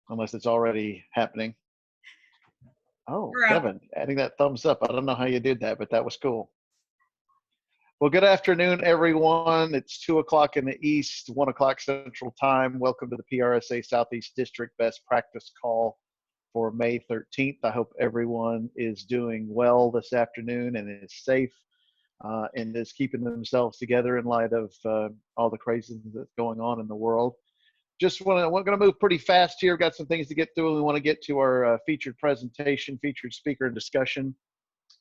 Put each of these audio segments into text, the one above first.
unless it's already happening. Oh, We're up. Kevin, adding that thumbs up. I don't know how you did that, but that was cool. Well, good afternoon, everyone. It's 2 o'clock in the East, 1 o'clock Central Time. Welcome to the PRSA Southeast District Best Practice Call for May 13th. I hope everyone is doing well this afternoon and is safe and is keeping themselves together in light of all the craziness that's going on in the world. We're going to move pretty fast here. We've got some things to get through. We want to get to our featured presentation, featured speaker, and discussion.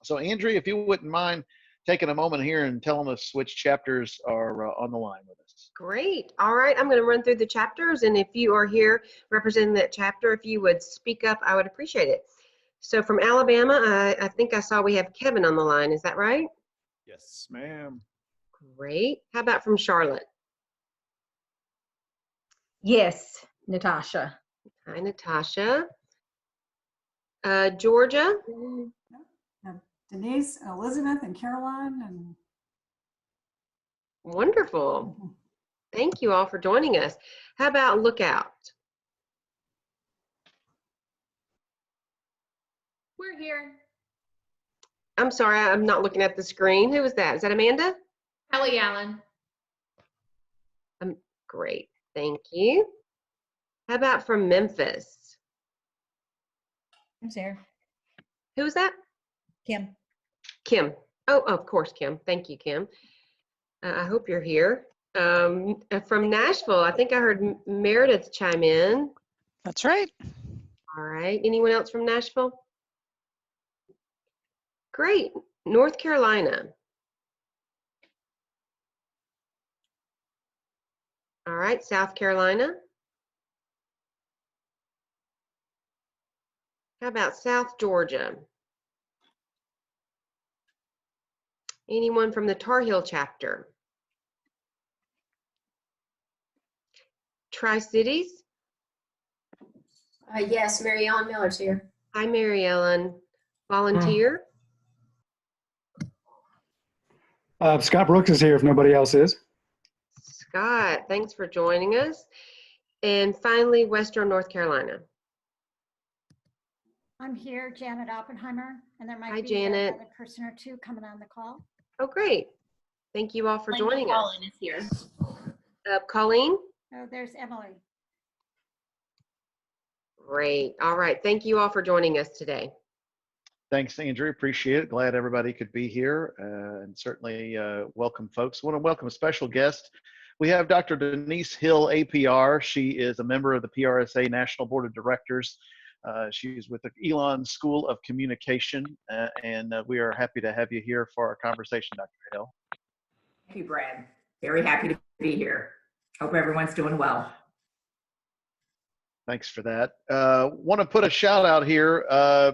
So, Andrea, if you wouldn't mind taking a moment here and telling us which chapters are on the line with us. Great. All right. I'm going to run through the chapters, and if you are here representing that chapter, if you would speak up, I would appreciate it. So from Alabama, I think I saw we have Kevin on the line. Is that right? Yes, ma'am. Great. How about from Charlotte? Yes, Natasha. Hi, Natasha. Georgia? Denise, and Elizabeth, and Caroline, and Wonderful. Thank you all for joining us. How about Lookout? We're here. I'm sorry, I'm not looking at the screen. Who is that? Is that Amanda? Kelly Allen. Great. Thank you. How about from Memphis? I'm Sarah. Who is that? Kim. Kim. Oh, of course, Kim. Thank you, Kim. I hope you're here. From Nashville, I think I heard Meredith chime in. That's right. All right. Anyone else from Nashville? Great. North Carolina. All right. South Carolina. How about South Georgia? Anyone from the Tar Heel chapter? Tri-Cities? Yes, Mary Ellen Miller's here. Hi, Mary Ellen. Volunteer? Scott Brooks is here if nobody else is. Scott, thanks for joining us. And finally, Western North Carolina. I'm here, Janet Oppenheimer, and there might Hi, be Janet. another person or two coming on the call. Oh, great. Thank you all for joining us. Colin is here. Colleen? Oh, there's Emily. Great. All right. Thank you all for joining us today. Thanks, Andrew. Appreciate it. Glad everybody could be here, and certainly welcome folks. Want to welcome a special guest. We have Dr. Denise Hill, APR. She is a member of the PRSA National Board of Directors. She's with the Elon School of Communication, and we are happy to have you here for our conversation, Dr. Hill. Thank you, Brad. Very happy to be here. Hope everyone's doing well. Thanks for that. Want to put a shout out here.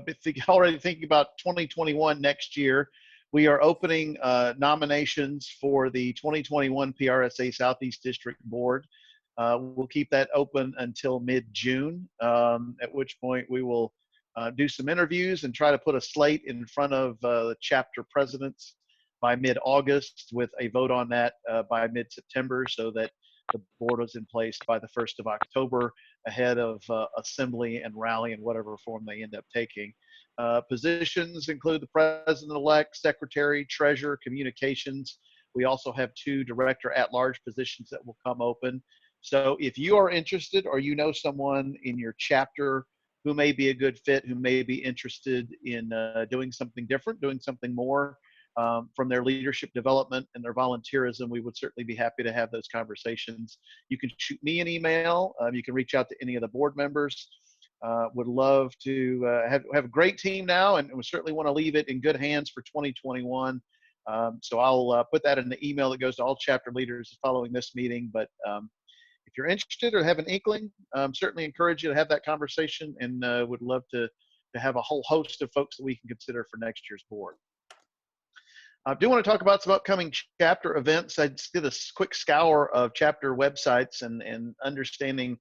If you're already thinking about 2021 next year, we are opening nominations for the 2021 PRSA Southeast District Board. We'll keep that open until mid-June, at which point we will do some interviews and try to put a slate in front of the chapter presidents by mid-August with a vote on that by mid-September, so that the board was in place by the 1st of October ahead of assembly and rally in whatever form they end up taking. Positions include the president-elect, secretary, treasurer, communications. We also have 2 director at-large positions that will come open. So if you are interested or you know someone in your chapter who may be a good fit, who may be interested in doing something different, doing something more from their leadership development and their volunteerism, we would certainly be happy to have those conversations. You can shoot me an email. You can reach out to any of the board members. Would love to have a great team now, and we certainly want to leave it in good hands for 2021. So I'll put that in the email that goes to all chapter leaders following this meeting. But if you're interested or have an inkling, certainly encourage you to have that conversation, and would love to have a whole host of folks that we can consider for next year's board. I do want to talk about some upcoming chapter events. I just did a quick scour of chapter websites and understanding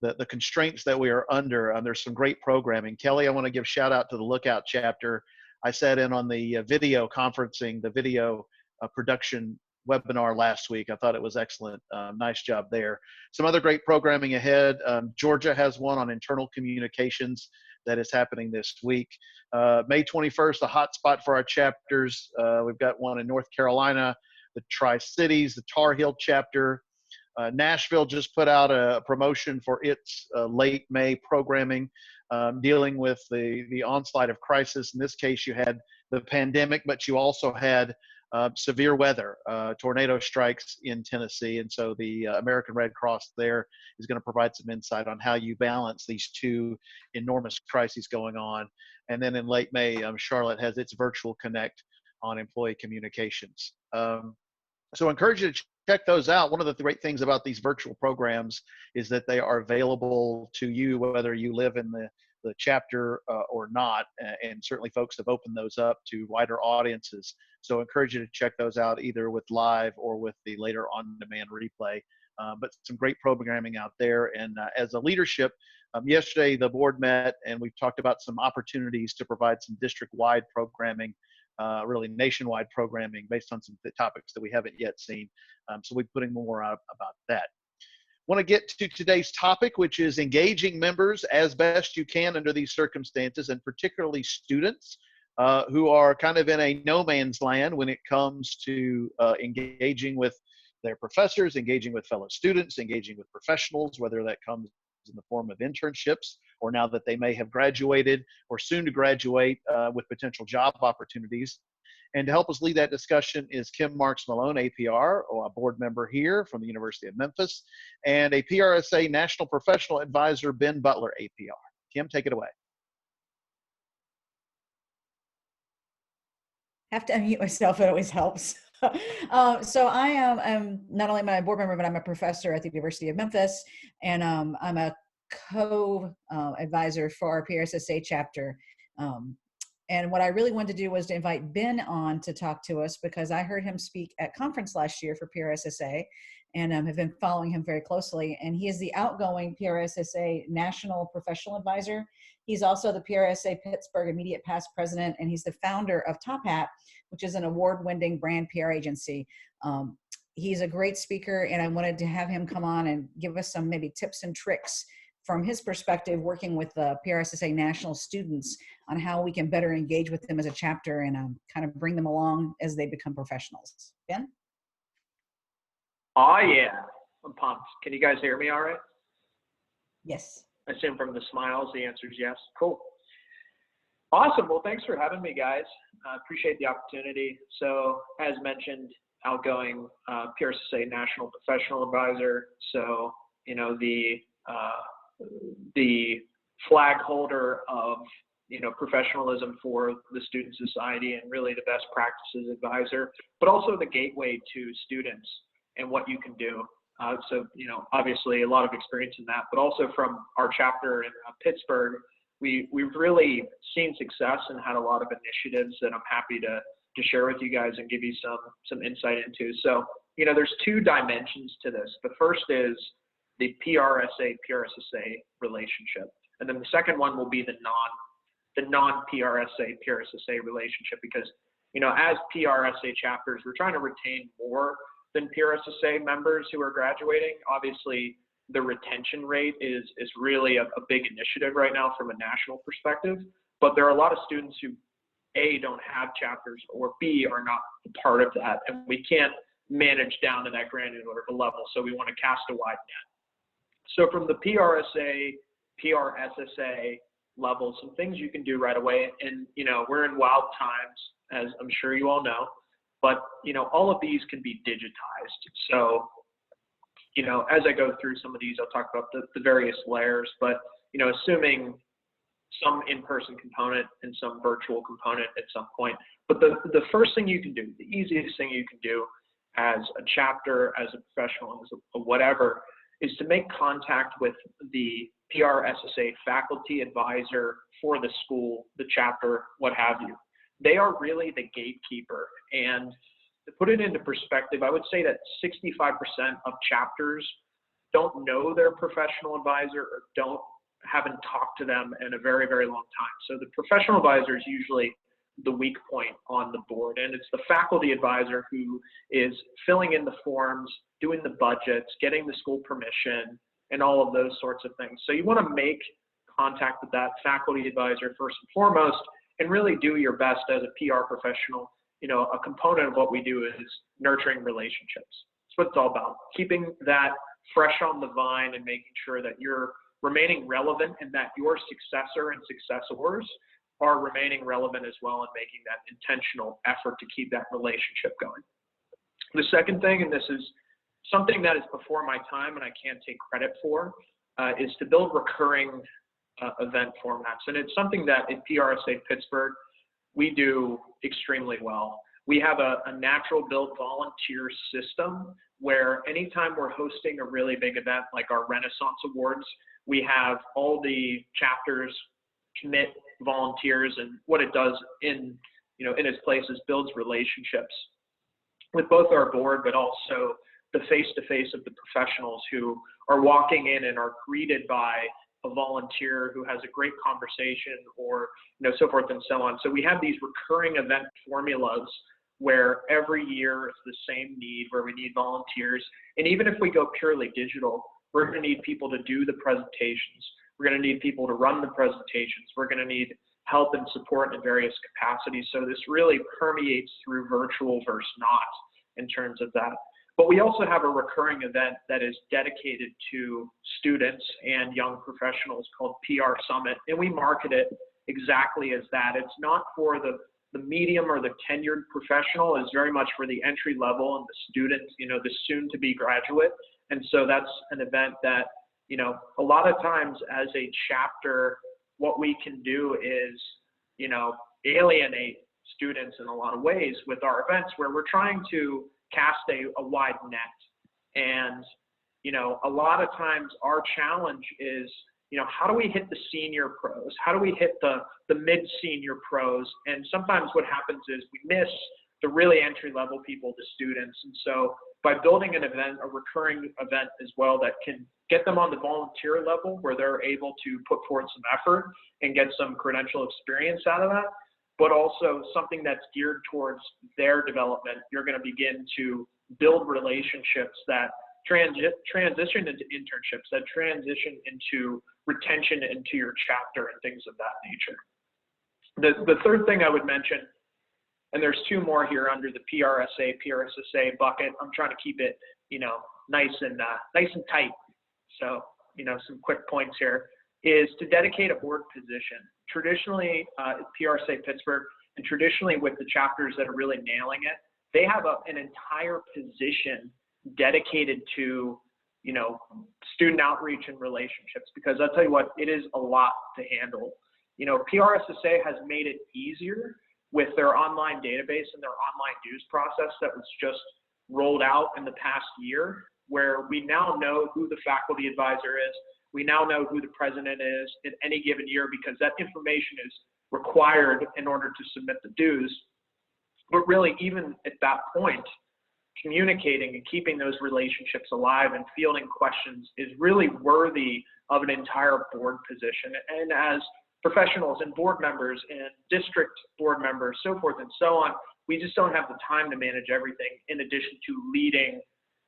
the constraints that we are under. There's some great programming. Kelly, I want to give shout out to the Lookout chapter. I sat in on the video conferencing, the video production webinar last week. I thought it was excellent. Nice job there. Some other great programming ahead. Georgia has one on internal communications that is happening this week. May 21st, a hot spot for our chapters. We've got one in North Carolina, the Tri-Cities, the Tar Heel chapter. Nashville just put out a promotion for its late May programming, dealing with the onslaught of crisis. In this case, you had the pandemic, but you also had severe weather, tornado strikes in Tennessee. And so the American Red Cross there is going to provide some insight on how you balance these two enormous crises going on. And then in late May, Charlotte has its virtual connect on employee communications. So I encourage you to check those out. One of the great things about these virtual programs is that they are available to you, whether you live in the chapter or not. And certainly folks have opened those up to wider audiences. So I encourage you to check those out either with live or with the later on-demand replay. But some great programming out there. And as a leadership, yesterday the board met and we've talked about some opportunities to provide some district-wide programming, really nationwide programming based on some topics that we haven't yet seen. So we're putting more out about that. Want to get to today's topic, which is engaging members as best you can under these circumstances, and particularly students who are kind of in a no man's land when it comes to engaging with their professors, engaging with fellow students, engaging with professionals, whether that comes in the form of internships or now that they may have graduated or soon to graduate with potential job opportunities. And to help us lead that discussion is Kim Marks Malone, APR, or a board member here from the University of Memphis, and a PRSA National Professional Advisor, Ben Butler, APR. Kim, take it away. Have to unmute myself, it always helps. So I am not only am I a board member, but I'm a professor at the University of Memphis, and I'm a co-advisor for our PRSSA chapter. And what I really wanted to do was to invite Ben on to talk to us, because I heard him speak at conference last year for PRSSA and have been following him very closely. And he is the outgoing PRSSA National Professional Advisor. He's also the PRSA Pittsburgh Immediate Past President, and he's the founder of Top Hat, which is an award-winning brand PR agency. He's a great speaker, and I wanted to have him come on and give us some maybe tips and tricks from his perspective, working with the PRSSA national students on how we can better engage with them as a chapter and kind of bring them along as they become professionals. Ben? Oh yeah, I'm pumped. Can you guys hear me all right? Yes. I assume from the smiles, the answer is yes. Cool. Awesome. Well, thanks for having me, guys. I appreciate the opportunity. So as mentioned, outgoing PRSSA National Professional Advisor. So, you know, the flag holder of, you know, professionalism for the student society and really the best practices advisor, but also the gateway to students and what you can do. So, you know, obviously a lot of experience in that, but also from our chapter in Pittsburgh, we've really seen success and had a lot of initiatives that I'm happy to share with you guys and give you some insight into. So, you know, there's two dimensions to this. The first is the PRSA-PRSSA relationship. And then the second one will be the non-PRSA-PRSSA relationship, because, you know, as PRSA chapters, we're trying to retain more than PRSSA members who are graduating. Obviously, the retention rate is really a big initiative right now from a national perspective, but there are a lot of students who A, don't have chapters, or B, are not part of that, and we can't manage down to that granular level, so we want to cast a wide net. So from the PRSA, PRSSA level, some things you can do right away, and, you know, we're in wild times, as I'm sure you all know, but, you know, all of these can be digitized. So, you know, as I go through some of these, I'll talk about the various layers, but, you know, assuming some in-person component and some virtual component at some point. But the first thing you can do, the easiest thing you can do as a chapter, as a professional, as a whatever, is to make contact with the PRSSA faculty advisor for the school, the chapter, what have you. They are really the gatekeeper. And to put it into perspective, I would say that 65% of chapters don't know their professional advisor or haven't talked to them in a very, very long time. So the professional advisor is usually the weak point on the board. And it's the faculty advisor who is filling in the forms, doing the budgets, getting the school permission, and all of those sorts of things. So you want to make contact with that faculty advisor first and foremost, and really do your best as a PR professional. You know, a component of what we do is nurturing relationships. That's what it's all about. Keeping that fresh on the vine and making sure that you're remaining relevant and that your successor and successors are remaining relevant as well, and making that intentional effort to keep that relationship going. The second thing, and this is something that is before my time and I can't take credit for, is to build recurring event formats. And it's something that at PRSA Pittsburgh, we do extremely well. We have a natural built volunteer system where anytime we're hosting a really big event like our Renaissance Awards, we have all the chapters commit volunteers, and what it does in its place is builds relationships with both our board, but also the face-to-face of the professionals who are walking in and are greeted by a volunteer who has a great conversation, or so forth and so on. So we have these recurring event formulas where every year it's the same need, where we need volunteers. And even if we go purely digital, we're going to need people to do the presentations. We're going to need people to run the presentations. We're going to need help and support in various capacities. So this really permeates through virtual versus not in terms of that. But we also have a recurring event that is dedicated to students and young professionals called PR Summit, and we market it exactly as that. It's not for the medium or the tenured professional. It's very much for the entry level and the student, the soon-to-be graduate. And so that's an event that, a lot of times as a chapter, what we can do is, alienate students in a lot of ways with our events, where we're trying to cast a wide net. And, a lot of times our challenge is, how do we hit the senior pros? How do we hit the mid-senior pros? And sometimes what happens is we miss the really entry-level people, the students. And so by building an event, a recurring event as well, that can get them on the volunteer level where they're able to put forth some effort and get some credential experience out of that, but also something that's geared towards their development, you're going to begin to build relationships that transition into internships, that transition into retention into your chapter and things of that nature. The third thing I would mention, and there's two more here under the PRSA, PRSSA bucket. I'm trying to keep it, nice and tight. So, some quick points here is to dedicate a board position. Traditionally, at PRSA Pittsburgh, and traditionally with the chapters that are really nailing it, they have an entire position dedicated to, student outreach and relationships, because I'll tell you what, it is a lot to handle. PRSSA has made it easier with their online database and their online dues process that was just rolled out in the past year, where we now know who the faculty advisor is. We now know who the president is at any given year, because that information is required in order to submit the dues. But really, even at that point, communicating and keeping those relationships alive and fielding questions is really worthy of an entire board position. And as professionals and board members and district board members, so forth and so on, we just don't have the time to manage everything in addition to leading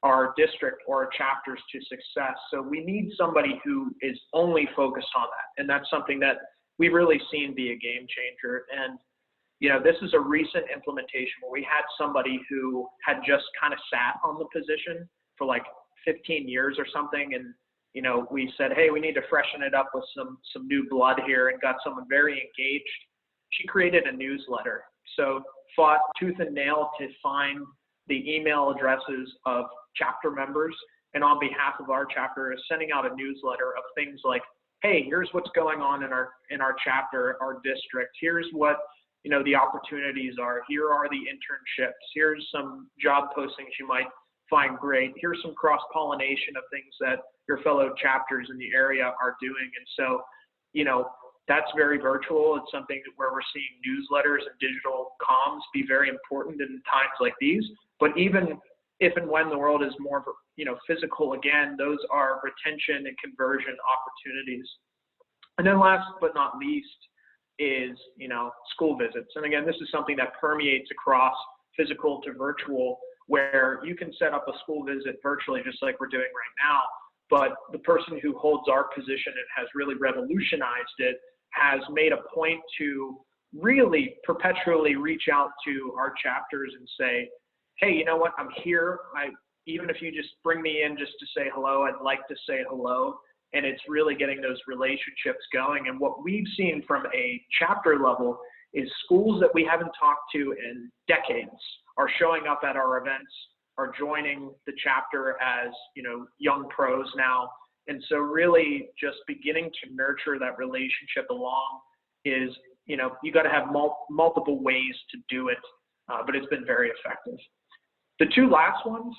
our district or our chapters to success. So we need somebody who is only focused on that. And that's something that we've really seen be a game changer. And, this is a recent implementation where we had somebody who had just kind of sat on the position for like 15 years or something. And, we said, hey, we need to freshen it up with some new blood here, and got someone very engaged. She created a newsletter. So fought tooth and nail to find the email addresses of chapter members, and on behalf of our chapter is sending out a newsletter of things like, hey, here's what's going on in our chapter, our district. Here's what, the opportunities are. Here are the internships. Here's some job postings you might find great. Here's some cross-pollination of things that your fellow chapters in the area are doing. And so, that's very virtual. It's something where we're seeing newsletters and digital comms be very important in times like these. But even if and when the world is more, physical again, those are retention and conversion opportunities. And then last but not least, is, school visits. And again, this is something that permeates across physical to virtual, where you can set up a school visit virtually just like we're doing right now. But the person who holds our position and has really revolutionized it has made a point to really perpetually reach out to our chapters and say, hey, you know what, I'm here. Even if you just bring me in just to say hello, I'd like to say hello. And it's really getting those relationships going. And what we've seen from a chapter level is schools that we haven't talked to in decades are showing up at our events, are joining the chapter as, young pros now. And so really just beginning to nurture that relationship along is, you got to have multiple ways to do it, but it's been very effective. The two last ones,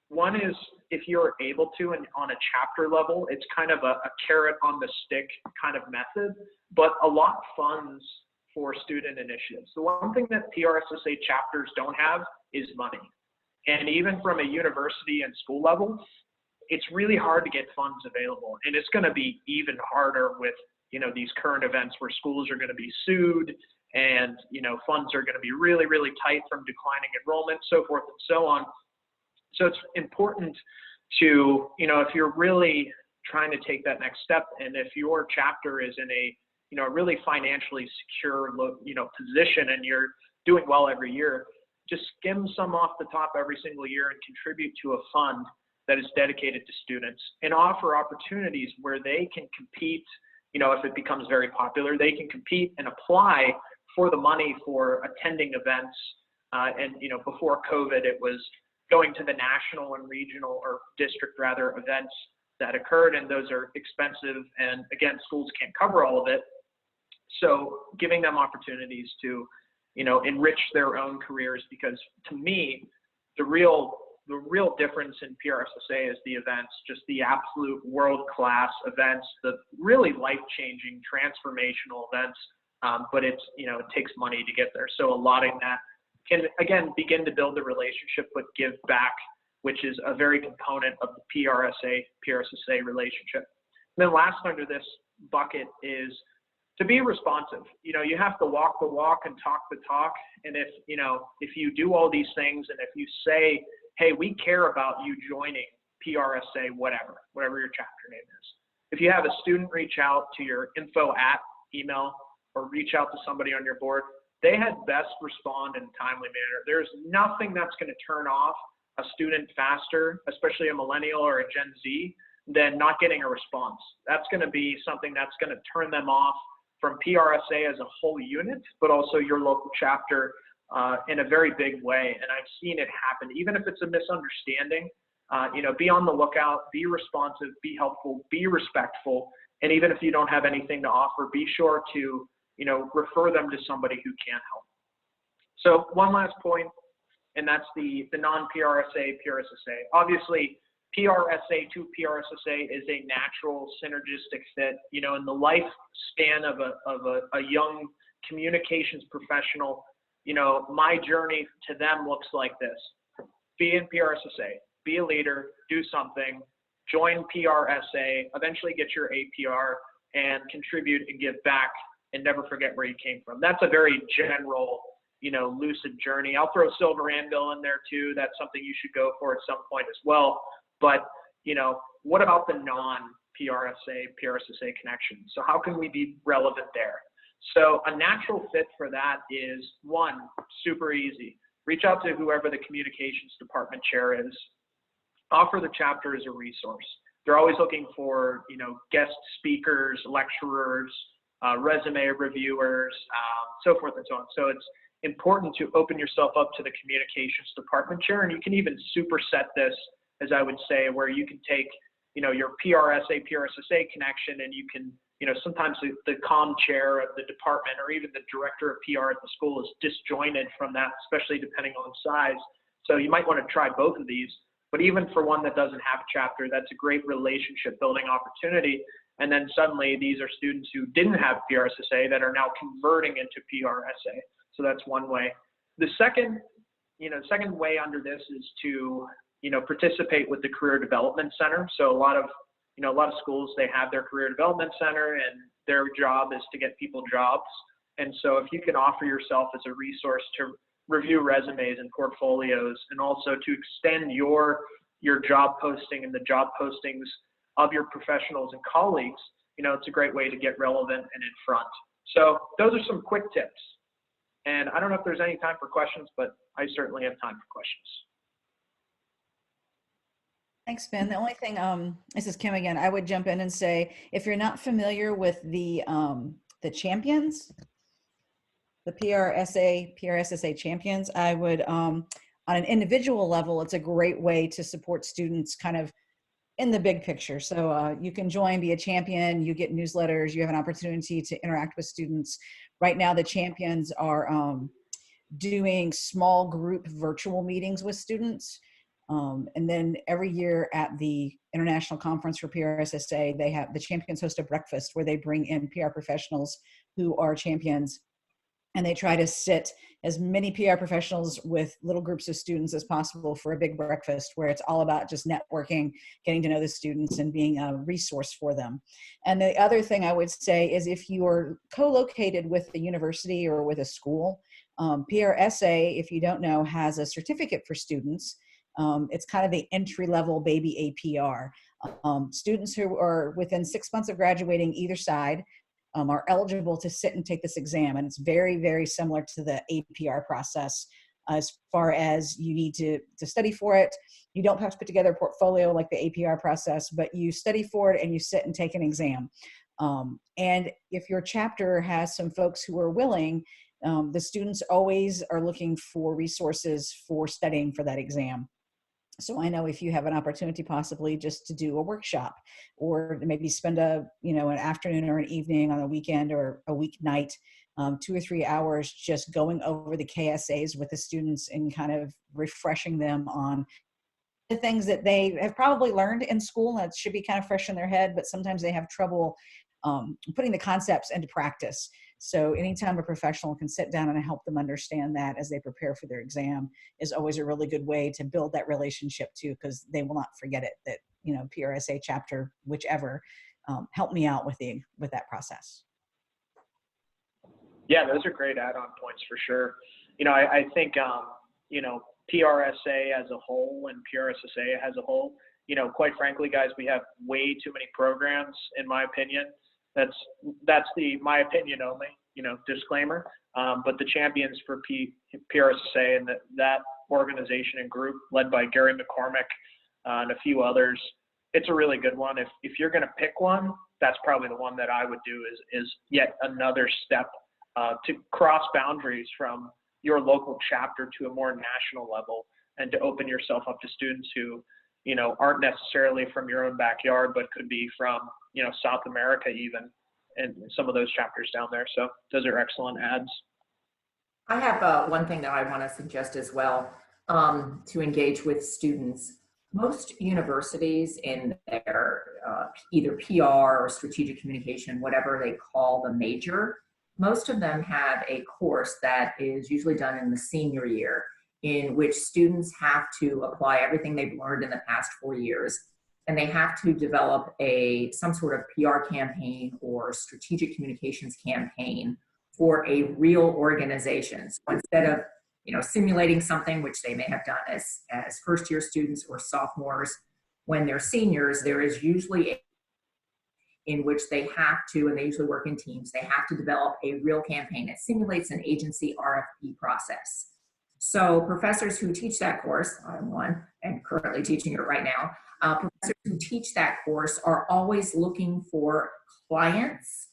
one is if you're able to, and on a chapter level, it's kind of a carrot on the stick kind of method, but a lot funds for student initiatives. The one thing that PRSSA chapters don't have is money. And even from a university and school level, it's really hard to get funds available. And it's going to be even harder with, these current events where schools are going to be sued and, funds are going to be really, really tight from declining enrollment, so forth and so on. So it's important to, if you're really trying to take that next step, and if your chapter is in a, really financially secure, position and you're doing well every year, just skim some off the top every single year and contribute to a fund that is dedicated to students and offer opportunities where they can compete. If it becomes very popular, they can compete and apply for the money for attending events. And before COVID, it was going to the national and regional or district rather events that occurred, and those are expensive. And again, schools can't cover all of it. So giving them opportunities to, enrich their own careers, because to me, the real difference in PRSSA is the events, just the absolute world-class events, the really life-changing, transformational events. But it's, it takes money to get there. So allotting that can, again, begin to build the relationship, but give back, which is a very component of the PRSSA relationship. And then last under this bucket is to be responsive. You have to walk the walk and talk the talk. And if you do all these things, and if you say, hey, we care about you joining PRSA, whatever your chapter name is. If you have a student reach out to your info@ email or reach out to somebody on your board, they had best respond in a timely manner. There's nothing that's going to turn off a student faster, especially a millennial or a Gen Z, than not getting a response. That's going to be something that's going to turn them off from PRSA as a whole unit, but also your local chapter in a very big way. And I've seen it happen, even if it's a misunderstanding. Be on the lookout, be responsive, be helpful, be respectful. And even if you don't have anything to offer, be sure to, refer them to somebody who can help. So one last point, and that's the non-PRSA, PRSSA. Obviously, PRSA to PRSSA is a natural synergistic fit. In the lifespan of a young communications professional, my journey to them looks like this. Be in PRSSA, be a leader, do something, join PRSA, eventually get your APR, and contribute and give back, and never forget where you came from. That's a very general, lucid journey. I'll throw Silver Anvil in there too. That's something you should go for at some point as well. But, what about the non-PRSA, PRSSA connection? So how can we be relevant there? So a natural fit for that is, one, super easy. Reach out to whoever the communications department chair is. Offer the chapter as a resource. They're always looking for, guest speakers, lecturers, resume reviewers, so forth and so on. So it's important to open yourself up to the communications department chair, and you can even superset this, as I would say, where you can take, your PRSA, PRSSA connection, and you can, sometimes the comm chair of the department or even the director of PR at the school is disjointed from that, especially depending on size. So you might want to try both of these. But even for one that doesn't have a chapter, that's a great relationship building opportunity. And then suddenly these are students who didn't have PRSSA that are now converting into PRSA. So that's one way. The second way under this is to, participate with the Career Development Center. So a lot of schools, they have their Career Development Center, and their job is to get people jobs. And so if you can offer yourself as a resource to review resumes and portfolios, and also to extend your job posting and the job postings of your professionals and colleagues, it's a great way to get relevant and in front. So those are some quick tips. And I don't know if there's any time for questions, but I certainly have time for questions. Thanks, Ben. The only thing, this is Kim again, I would jump in and say, if you're not familiar with the champions, the PRSSA champions, I would, on an individual level, it's a great way to support students kind of in the big picture. So you can join, be a champion, you get newsletters, you have an opportunity to interact with students. Right now, the champions are doing small group virtual meetings with students. And then every year at the International Conference for PRSSA, they have the champions host a breakfast where they bring in PR professionals who are champions, and they try to sit as many PR professionals with little groups of students as possible for a big breakfast where it's all about just networking, getting to know the students, and being a resource for them. And the other thing I would say is if you are co-located with a university or with a school, PRSA, if you don't know, has a certificate for students. It's kind of the entry-level baby APR. Students who are within 6 months of graduating either side are eligible to sit and take this exam. And it's very, very similar to the APR process as far as you need to study for it. You don't have to put together a portfolio like the APR process, but you study for it and you sit and take an exam. And if your chapter has some folks who are willing, the students always are looking for resources for studying for that exam. So I know if you have an opportunity possibly just to do a workshop, or maybe spend an afternoon or an evening on a weekend or a weeknight, 2 or 3 hours just going over the KSAs with the students and kind of refreshing them on the things that they have probably learned in school, and it should be kind of fresh in their head, but sometimes they have trouble putting the concepts into practice. So anytime a professional can sit down and help them understand that as they prepare for their exam is always a really good way to build that relationship too, because they will not forget it that, PRSA chapter, whichever, helped me out with that process. Yeah, those are great add-on points for sure. I think, PRSA as a whole and PRSSA as a whole, quite frankly, guys, we have way too many programs, in my opinion. That's my opinion only, disclaimer. But the champions for PRSSA and that organization and group led by Gary McCormick and a few others, it's a really good one. If you're going to pick one, that's probably the one that I would do is yet another step to cross boundaries from your local chapter to a more national level, and to open yourself up to students who, aren't necessarily from your own backyard, but could be from, South America even, and some of those chapters down there. So those are excellent ads. I have one thing that I want to suggest as well to engage with students. Most universities in their either PR or strategic communication, whatever they call the major, most of them have a course that is usually done in the senior year, in which students have to apply everything they've learned in the past 4 years, and they have to develop some sort of PR campaign or strategic communications campaign for a real organization. So instead of simulating something which they may have done as first-year students or sophomores, when they're seniors, there is usually in which they have to, and they usually work in teams, they have to develop a real campaign. It simulates an agency RFP process. So professors who teach that course, I'm one, and currently teaching it right now, professors who teach that course are always looking for clients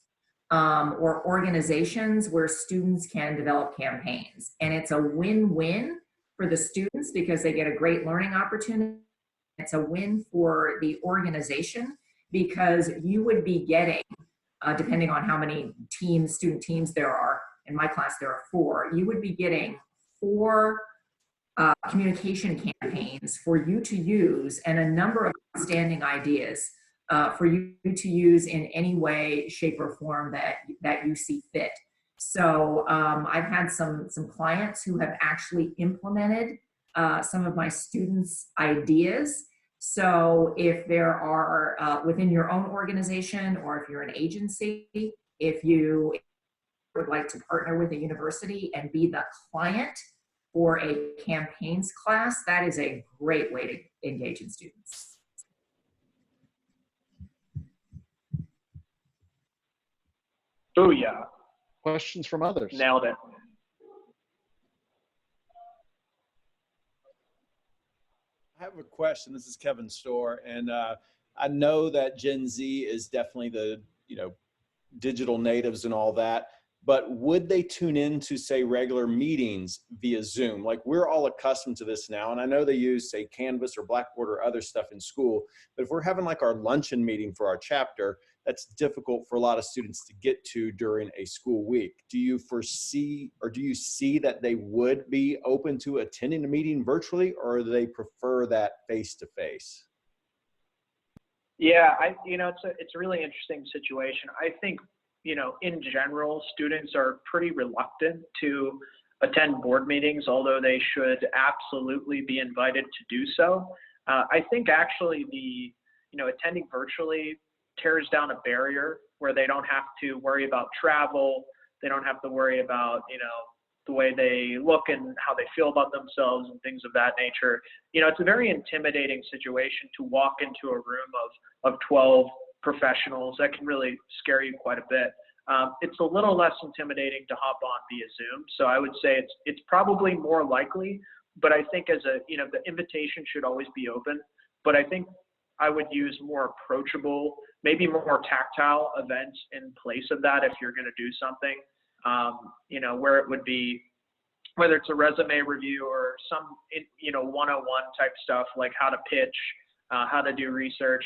or organizations where students can develop campaigns. And it's a win-win for the students because they get a great learning opportunity. It's a win for the organization because you would be getting, depending on how many student teams there are, in my class there are 4, you would be getting 4 communication campaigns for you to use and a number of outstanding ideas for you to use in any way, shape, or form that you see fit. So I've had some clients who have actually implemented some of my students' ideas. So if there are within your own organization, or if you're an agency, if you would like to partner with a university and be the client for a campaigns class, that is a great way to engage in students. Oh yeah, Questions from others? nailed it. I have a question. This is Kevin Storr, and I know that Gen Z is definitely the, digital natives and all that, but would they tune in to, say, regular meetings via Zoom? Like, we're all accustomed to this now, and I know they use, say, Canvas or Blackboard or other stuff in school, but if we're having like our luncheon meeting for our chapter, that's difficult for a lot of students to get to during a school week. Do you foresee, or do you see that they would be open to attending a meeting virtually, or do they prefer that face-to-face? Yeah, it's a really interesting situation. I think, in general, students are pretty reluctant to attend board meetings, although they should absolutely be invited to do so. I think actually attending virtually tears down a barrier where they don't have to worry about travel. They don't have to worry about, the way they look and how they feel about themselves and things of that nature. It's a very intimidating situation to walk into a room of 12 professionals. That can really scare you quite a bit. It's a little less intimidating to hop on via Zoom. So I would say it's probably more likely, but I think the invitation should always be open. But I think I would use more approachable, maybe more tactile events in place of that if you're going to do something. Where it would be, whether it's a resume review or some, 101 type stuff, like how to pitch, how to do research.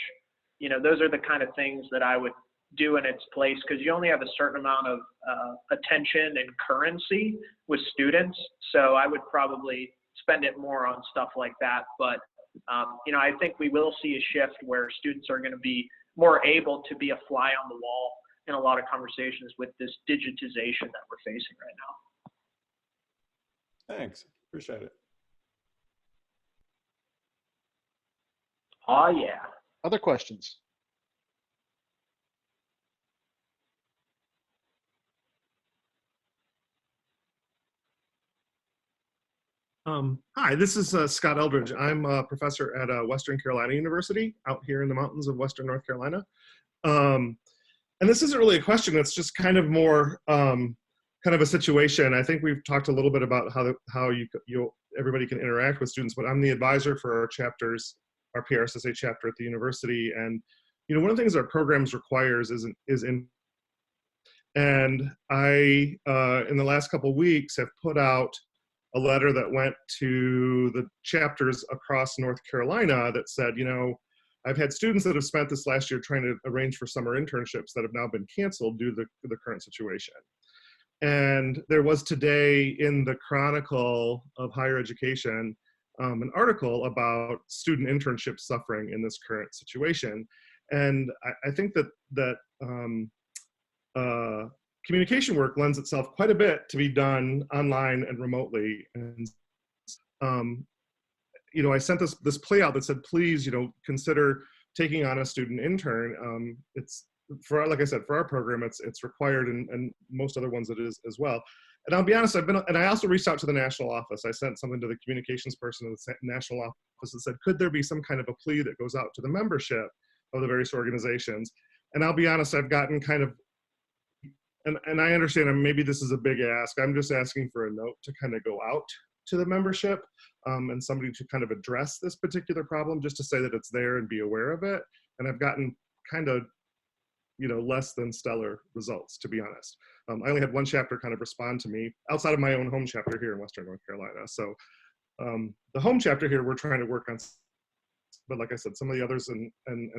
Those are the kind of things that I would do in its place, because you only have a certain amount of attention and currency with students. So I would probably spend it more on stuff like that. But, I think we will see a shift where students are going to be more able to be a fly on the wall in a lot of conversations with this digitization that we're facing right now. Thanks. Appreciate it. Oh, yeah. Other questions? Hi, this is Scott Eldridge. I'm a professor at Western Carolina University out here in the mountains of Western North Carolina. And this isn't really a question, it's just kind of more kind of a situation. I think we've talked a little bit about how everybody can interact with students, but I'm the advisor for our chapters, our PRSSA chapter at the university. And one of the things our programs requires and I, in the last couple of weeks, have put out a letter that went to the chapters across North Carolina that said, I've had students that have spent this last year trying to arrange for summer internships that have now been canceled due to the current situation. And there was today in the Chronicle of Higher Education an article about student internships suffering in this current situation. And I think that communication work lends itself quite a bit to be done online and remotely. And I sent this plea out that said, please, consider taking on a student intern. It's like I said, for our program, it's required, and most other ones it is as well. And I'll be honest, and I also reached out to the national office. I sent something to the communications person of the national office that said, could there be some kind of a plea that goes out to the membership of the various organizations? And I'll be honest, I've gotten kind of, and I understand, and maybe this is a big ask, I'm just asking for a note to kind of go out to the membership and somebody to kind of address this particular problem, just to say that it's there and be aware of it. And I've gotten kind of, less than stellar results, to be honest. I only had one chapter kind of respond to me outside of my own home chapter here in Western North Carolina. So the home chapter here, we're trying to work on, but like I said, some of the others and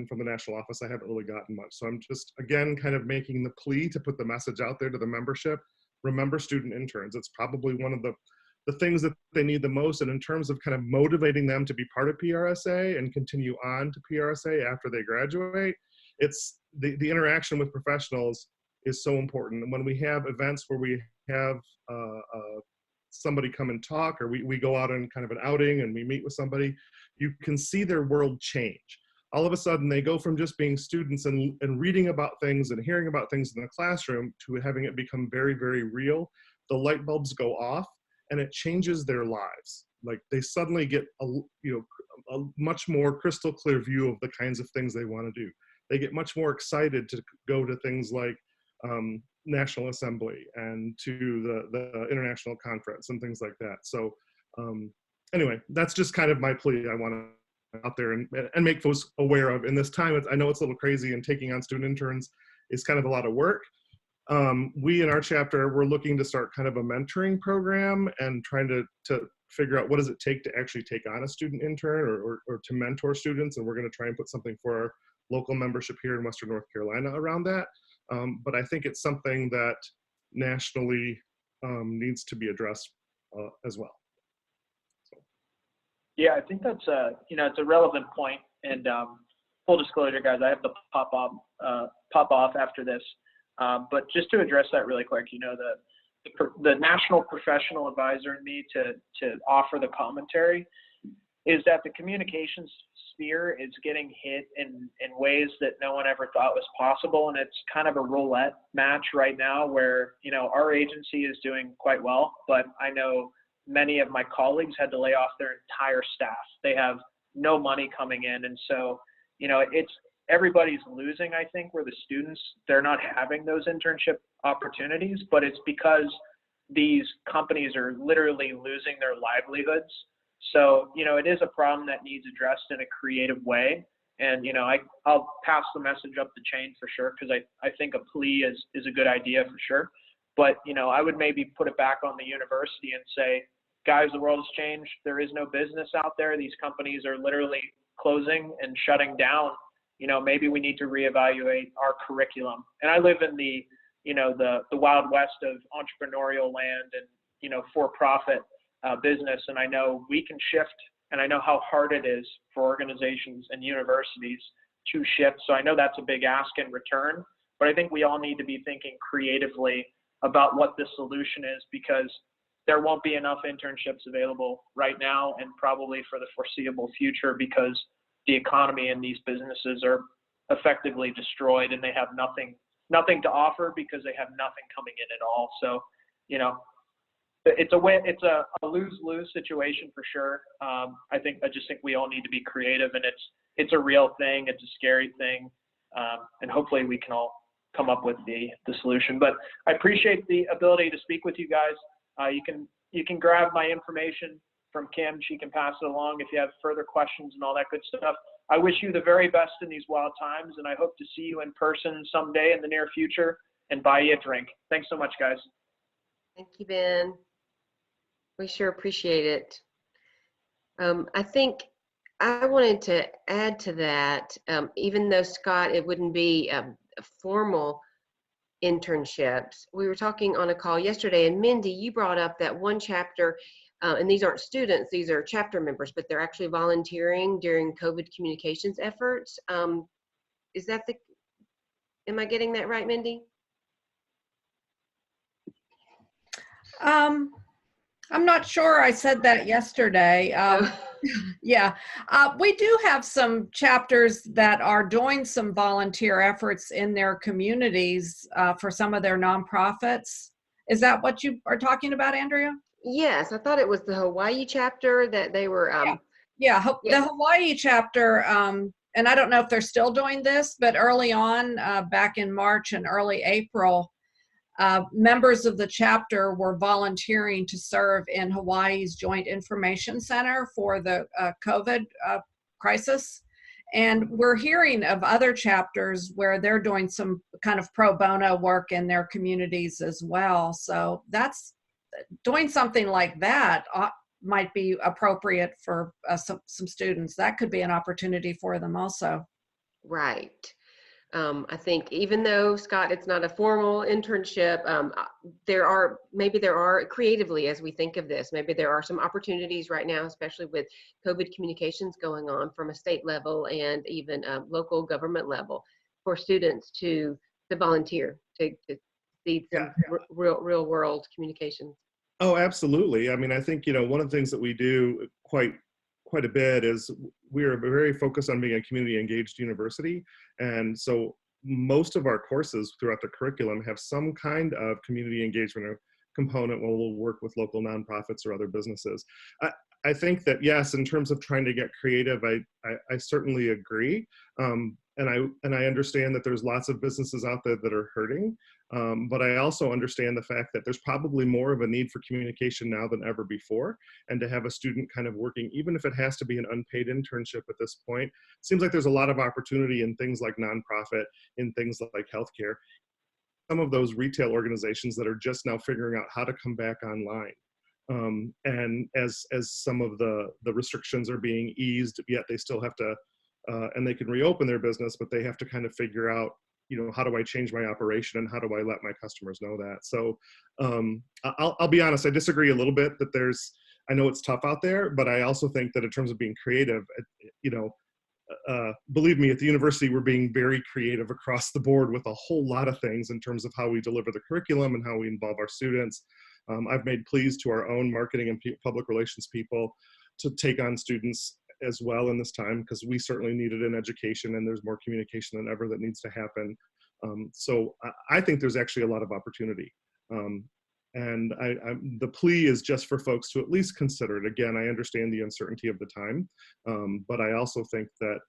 from the national office, I haven't really gotten much. So I'm just, again, kind of making the plea to put the message out there to the membership. Remember student interns. It's probably one of the things that they need the most. And in terms of kind of motivating them to be part of PRSA and continue on to PRSA after they graduate, it's the interaction with professionals is so important. And when we have events where we have somebody come and talk, or we go out on kind of an outing and we meet with somebody, you can see their world change. all of a sudden they go from just being students and reading about things and hearing about things in the classroom to having it become very, very real. The light bulbs go off and it changes their lives. Like they suddenly get a much more crystal clear view of the kinds of things they want to do. They get much more excited to go to things like National Assembly and to the International Conference and things like that. So anyway, that's just kind of my plea. I want to out there and make folks aware of in this time. I know it's a little crazy, and taking on student interns is kind of a lot of work. We in our chapter, we're looking to start kind of a mentoring program and trying to figure out what does it take to actually take on a student intern or to mentor students. And we're going to try and put something for our local membership here in Western North Carolina around that. But I think it's something that nationally needs to be addressed as well. Yeah, I think that's it's a relevant point. And full disclosure, guys, I have to pop off after this. But just to address that really quick, the national professional advisor in me to offer the commentary is that the communications sphere is getting hit in ways that no one ever thought was possible, and it's kind of a roulette match right now where our agency is doing quite well, but I know many of my colleagues had to lay off their entire staff. They have no money coming in. And so, it's everybody's losing, I think, where the students, they're not having those internship opportunities, but it's because these companies are literally losing their livelihoods. So, it is a problem that needs addressed in a creative way. And, I'll pass the message up the chain for sure, because I think a plea is a good idea for sure. But, I would maybe put it back on the university and say, guys, the world has changed. There is no business out there. These companies are literally closing and shutting down. Maybe we need to reevaluate our curriculum. And I live in the Wild West of entrepreneurial land and, for-profit business. And I know we can shift, and I know how hard it is for organizations and universities to shift. So I know that's a big ask in return, but I think we all need to be thinking creatively about what the solution is, because there won't be enough internships available right now and probably for the foreseeable future, because the economy and these businesses are effectively destroyed and they have nothing to offer because they have nothing coming in at all. So, it's a lose-lose situation for sure. I just think we all need to be creative, and it's a real thing. It's a scary thing. And hopefully we can all come up with the solution. But I appreciate the ability to speak with you guys. You can grab my information from Kim. She can pass it along if you have further questions and all that good stuff. I wish you the very best in these wild times, and I hope to see you in person someday in the near future and buy you a drink. Thanks so much, guys. Thank you, Ben. We sure appreciate it. I think I wanted to add to that, even though, Scott, it wouldn't be formal internships. We were talking on a call yesterday, and Mindy, you brought up that one chapter, and these aren't students, these are chapter members, but they're actually volunteering during COVID communications efforts. Am I getting that right, Mindy? I'm not sure I said that yesterday. Yeah, we do have some chapters that are doing some volunteer efforts in their communities for some of their nonprofits. Is that what you are talking about, Andrea? Yes, I thought it was the Hawaii chapter that they were. The Hawaii chapter, and I don't know if they're still doing this, but early on, back in March and early April, members of the chapter were volunteering to serve in Hawaii's Joint Information Center for the COVID crisis. And we're hearing of other chapters where they're doing some kind of pro bono work in their communities as well. So that's doing something like that might be appropriate for some students. That could be an opportunity for them also. Right. I think even though, Scott, it's not a formal internship, there are creatively, as we think of this, maybe there are some opportunities right now, especially with COVID communications going on from a state level and even local government level, for students to volunteer, to see some real world communications. Oh, absolutely. I mean, I think, one of the things that we do quite quite a bit is we are very focused on being a community engaged university. And so most of our courses throughout the curriculum have some kind of community engagement or component where we'll work with local nonprofits or other businesses. I think that, yes, in terms of trying to get creative, I certainly agree. And I understand that there's lots of businesses out there that are hurting. But I also understand the fact that there's probably more of a need for communication now than ever before. And to have a student kind of working, even if it has to be an unpaid internship at this point, seems like there's a lot of opportunity in things like nonprofit, in things like healthcare. Some of those retail organizations that are just now figuring out how to come back online. And as some of the restrictions are being eased, yet they still have to, and they can reopen their business, but they have to kind of figure out, you know, how do I change my operation and how do I let my customers know that? So I'll be honest, I disagree a little bit that I know it's tough out there, but I also think that in terms of being creative, you know, believe me, at the university, we're being very creative across the board with a whole lot of things in terms of how we deliver the curriculum and how we involve our students. I've made pleas to our own marketing and public relations people to take on students as well in this time, because we certainly need it in education, and there's more communication than ever that needs to happen. So I think there's actually a lot of opportunity. And the plea is just for folks to at least consider it. Again, I understand the uncertainty of the time, but I also think that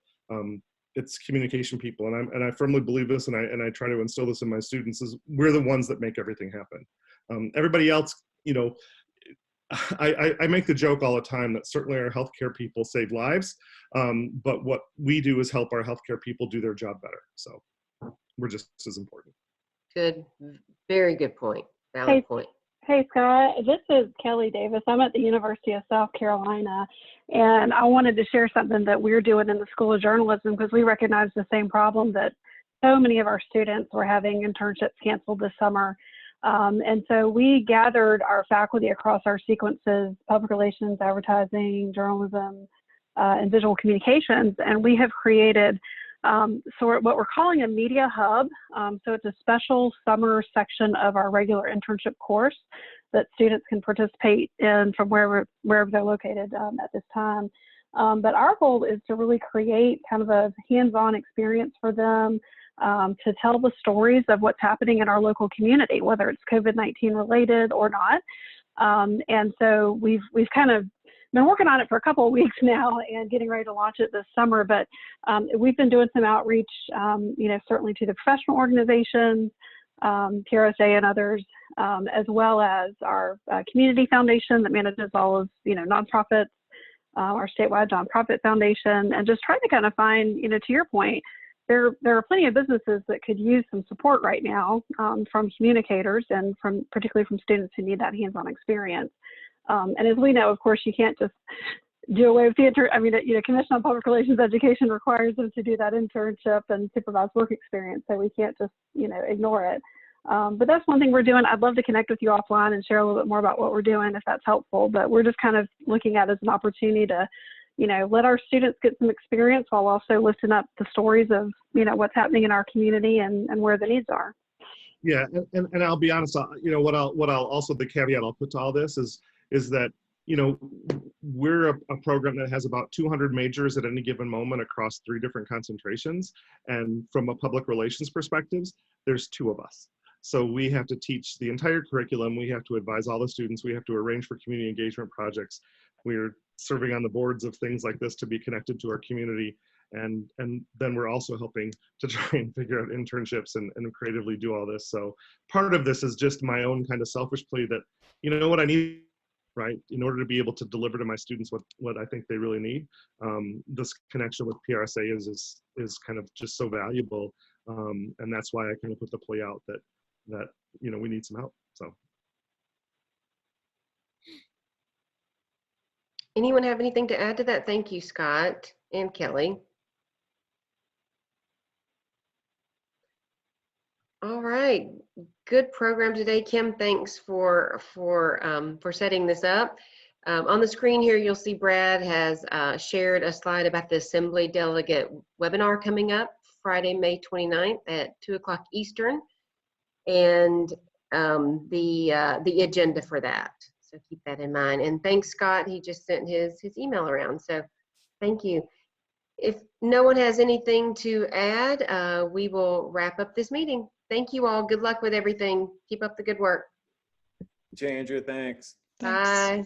it's communication people, and I firmly believe this, and I try to instill this in my students, is we're the ones that make everything happen. Everybody else, you know, I make the joke all the time that certainly our healthcare people save lives, but what we do is help our healthcare people do their job better. So we're just as important. Good, very good point, valid point. Hey Scott, this is Kelly Davis. I'm at the University of South Carolina, and I wanted to share something that we're doing in the School of Journalism, because we recognize the same problem that so many of our students were having internships canceled this summer. And so we gathered our faculty across our sequences, public relations, advertising, journalism, and visual communications, and we have created what we're calling a media hub. So it's a special summer section of our regular internship course that students can participate in from wherever they're located at this time. But our goal is to really create kind of a hands-on experience for them, to tell the stories of what's happening in our local community, whether it's COVID-19 related or not. And so we've kind of been working on it for a couple of weeks now and getting ready to launch it this summer. But we've been doing some outreach, you know, certainly to the professional organizations, PRSA and others, as well as our community foundation that manages all of, you know, nonprofits, our statewide nonprofit foundation, and just trying to kind of find, you know, to your point, there are plenty of businesses that could use some support right now from communicators and particularly from students who need that hands-on experience. And as we know, of course, you can't just do away with the Commission on Public Relations Education requires them to do that internship and supervised work experience, so we can't just, you know, ignore it. But that's one thing we're doing. I'd love to connect with you offline and share a little bit more about what we're doing if that's helpful, but we're just kind of looking at it as an opportunity to, you know, let our students get some experience while also lifting up the stories of, you know, what's happening in our community and where the needs are. Yeah, and I'll be honest, you know, what I'll also, the caveat I'll put to all this is that, you know, we're a program that has about 200 majors at any given moment across 3 different concentrations. And from a public relations perspective, there's 2 of us. So we have to teach the entire curriculum. We have to advise all the students. We have to arrange for community engagement projects. We're serving on the boards of things like this to be connected to our community. And then we're also helping to try and figure out internships and creatively do all this. So part of this is just my own kind of selfish plea that, you know what I need, right, in order to be able to deliver to my students what I think they really need. This connection with PRSA is kind of just so valuable. And that's why I kind of put the plea out that you know, we need some help. So. Anyone have anything to add to that? Thank you, Scott and Kelly. All right, good program today, Kim. Thanks for setting this up. On the screen here, you'll see Brad has shared a slide about the Assembly Delegate webinar coming up Friday, May 29th at 2:00 Eastern, and the agenda for that. So keep that in mind. And thanks, Scott. He just sent his email around. So thank you. If no one has anything to add, we will wrap up this meeting. Thank you all. Good luck with everything. Keep up the good work. Andrew, thanks. Bye.